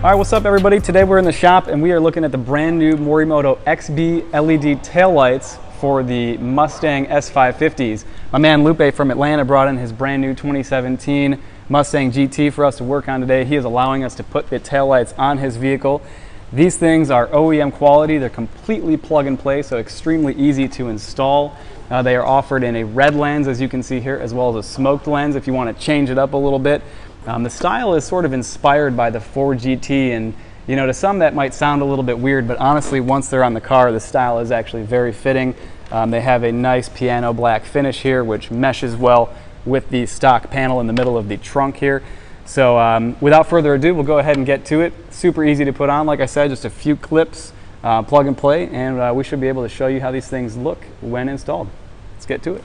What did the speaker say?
All right, what's up everybody? Today we're in the shop and we are looking at the brand new Morimoto XB LED taillights for the Mustang S550s. My man Lupe from Atlanta brought in his brand new 2017 Mustang GT for us to work on today. He is allowing us to put the taillights on his vehicle. These things are OEM quality. They're completely plug and play, so extremely easy to install. They are offered in a red lens, as you can see here, as well as a smoked lens if you want to change it up a little bit. The style is sort of inspired by the Ford GT, and you know, to some that might sound a little bit weird, but honestly, once they're on the car, the style is actually very fitting. They have a nice piano black finish here, which meshes well with the stock panel in the middle of the trunk here. So without further ado, we'll go ahead and get to it. Super easy to put on, like I said, just a few clips, plug and play, and we should be able to show you how these things look when installed. Let's get to it.